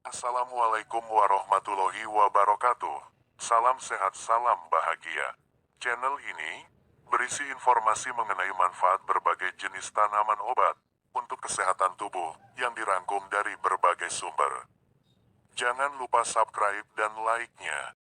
Assalamualaikum warahmatullahi wabarakatuh. Salam sehat, salam bahagia. Channel ini berisi informasi mengenai manfaat berbagai jenis tanaman obat untuk kesehatan tubuh yang dirangkum dari berbagai sumber. Jangan lupa subscribe dan like-nya.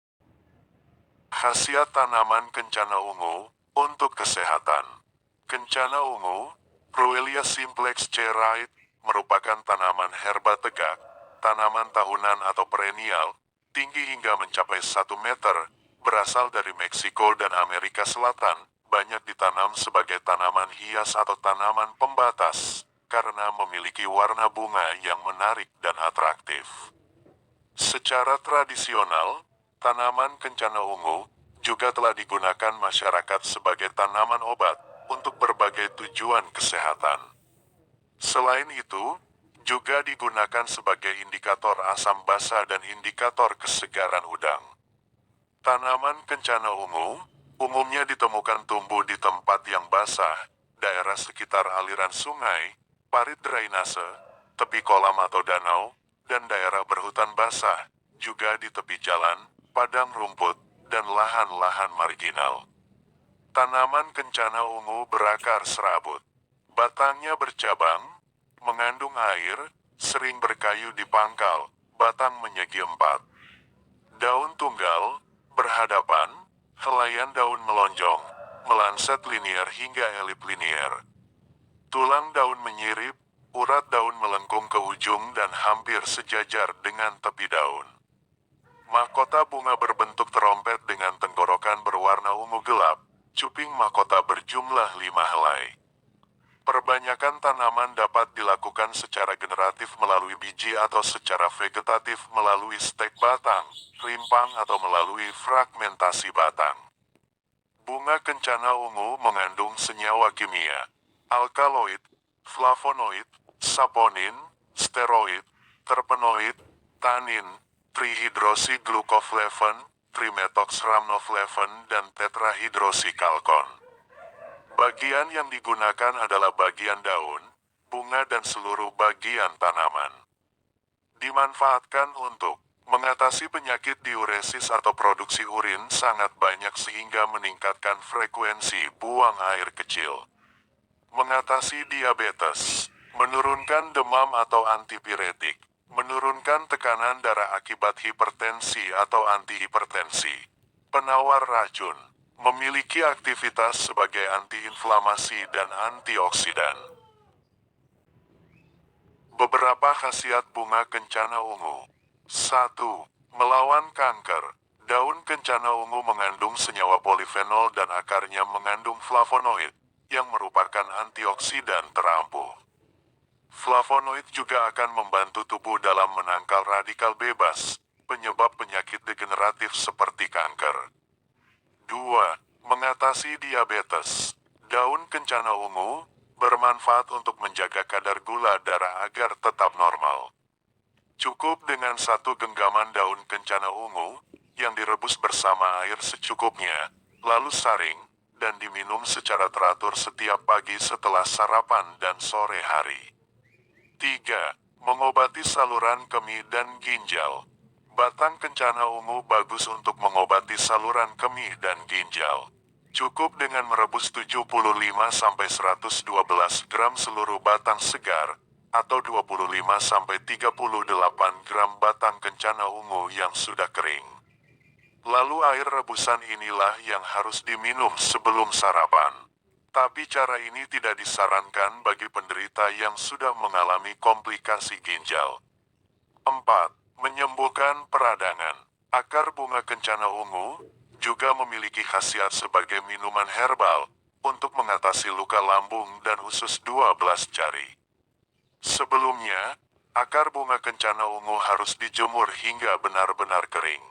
Khasiat tanaman kencana ungu untuk kesehatan. Kencana ungu, Ruelia simplex C. Wright, merupakan tanaman herba tegak, tanaman tahunan atau perennial, tinggi hingga mencapai 1 meter, berasal dari Meksiko dan Amerika Selatan, banyak ditanam sebagai tanaman hias atau tanaman pembatas, karena memiliki warna bunga yang menarik dan atraktif. Secara tradisional, tanaman kencana ungu juga telah digunakan masyarakat sebagai tanaman obat untuk berbagai tujuan kesehatan. Selain itu, juga digunakan sebagai indikator asam basa dan indikator kesegaran udang. Tanaman kencana ungu umumnya ditemukan tumbuh di tempat yang basah, daerah sekitar aliran sungai, parit drainase, tepi kolam atau danau, dan daerah berhutan basah, juga di tepi jalan, padang rumput, dan lahan-lahan marginal. Tanaman kencana ungu berakar serabut. Batangnya bercabang, mengandung air, sering berkayu di pangkal, batang menyegi 4. Daun tunggal, berhadapan, helaian daun melonjong, melanset linier hingga elip linier. Tulang daun menyirip, urat daun melengkung ke ujung dan hampir sejajar dengan tepi daun. Mahkota bunga berbentuk terompet dengan tenggorokan berwarna ungu gelap, cuping mahkota berjumlah 5 helai. Perbanyakan tanaman dapat dilakukan secara generatif melalui biji atau secara vegetatif melalui stek batang, rimpang atau melalui fragmentasi batang. Bunga kencana ungu mengandung senyawa kimia, alkaloid, flavonoid, saponin, steroid, terpenoid, tanin, trihidrosiglucoflavin, trimetoxramnoflavin, dan tetrahidrosikalkon. Bagian yang digunakan adalah bagian daun, bunga dan seluruh bagian tanaman. Dimanfaatkan untuk mengatasi penyakit diuresis atau produksi urin sangat banyak sehingga meningkatkan frekuensi buang air kecil. Mengatasi diabetes, menurunkan demam atau antipiretik, menurunkan tekanan darah akibat hipertensi atau antihipertensi. Penawar racun, memiliki aktivitas sebagai antiinflamasi dan antioksidan. Beberapa khasiat bunga kencana ungu. 1. Melawan kanker. Daun kencana ungu mengandung senyawa polifenol dan akarnya mengandung flavonoid, yang merupakan antioksidan terampuh. Flavonoid juga akan membantu tubuh dalam menangkal radikal bebas, penyebab penyakit degeneratif seperti kanker. 2. Mengatasi diabetes. Daun kencana ungu bermanfaat untuk menjaga kadar gula darah agar tetap normal. Cukup dengan 1 genggaman daun kencana ungu yang direbus bersama air secukupnya, lalu saring, dan diminum secara teratur setiap pagi setelah sarapan dan sore hari. 3. Mengobati saluran kemih dan ginjal. Batang kencana ungu bagus untuk mengobati saluran kemih dan ginjal. Cukup dengan merebus 75-112 gram seluruh batang segar, atau 25-38 gram batang kencana ungu yang sudah kering. Lalu air rebusan inilah yang harus diminum sebelum sarapan. Tapi cara ini tidak disarankan bagi penderita yang sudah mengalami komplikasi ginjal. 4. Menyembuhkan peradangan. Akar bunga kencana ungu juga memiliki khasiat sebagai minuman herbal untuk mengatasi luka lambung dan usus 12 jari. Sebelumnya, akar bunga kencana ungu harus dijemur hingga benar-benar kering.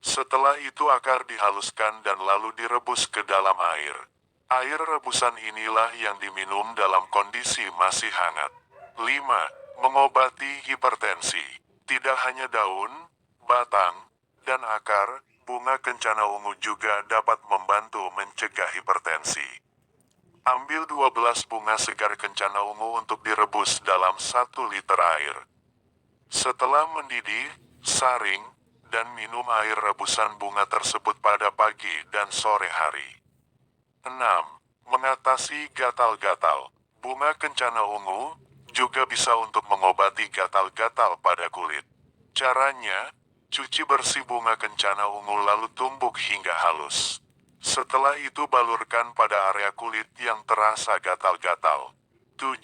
Setelah itu akar dihaluskan dan lalu direbus ke dalam air. Air rebusan inilah yang diminum dalam kondisi masih hangat. 5. Mengobati hipertensi. Tidak hanya daun, batang, dan akar, bunga kencana ungu juga dapat membantu mencegah hipertensi. Ambil 12 bunga segar kencana ungu untuk direbus dalam 1 liter air. Setelah mendidih, saring, dan minum air rebusan bunga tersebut pada pagi dan sore hari. 6. Mengatasi gatal-gatal. Bunga kencana ungu juga bisa untuk mengobati gatal-gatal pada kulit. Caranya, cuci bersih bunga kencana ungu lalu tumbuk hingga halus. Setelah itu balurkan pada area kulit yang terasa gatal-gatal. 7.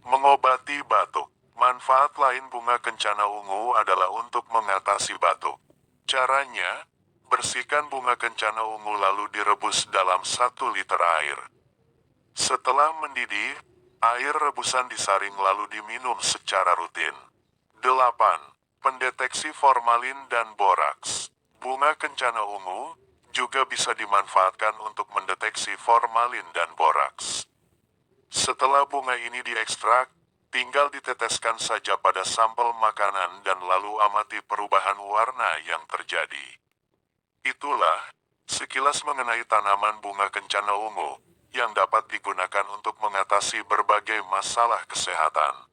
Mengobati batuk. Manfaat lain bunga kencana ungu adalah untuk mengatasi batuk. Caranya, bersihkan bunga kencana ungu lalu direbus dalam 1 liter air. Setelah mendidih, air rebusan disaring lalu diminum secara rutin. 8. Pendeteksi formalin dan boraks. Bunga kencana ungu juga bisa dimanfaatkan untuk mendeteksi formalin dan boraks. Setelah bunga ini diekstrak, tinggal diteteskan saja pada sampel makanan dan lalu amati perubahan warna yang terjadi. Itulah sekilas mengenai tanaman bunga kencana ungu yang dapat digunakan untuk mengatasi berbagai masalah kesehatan.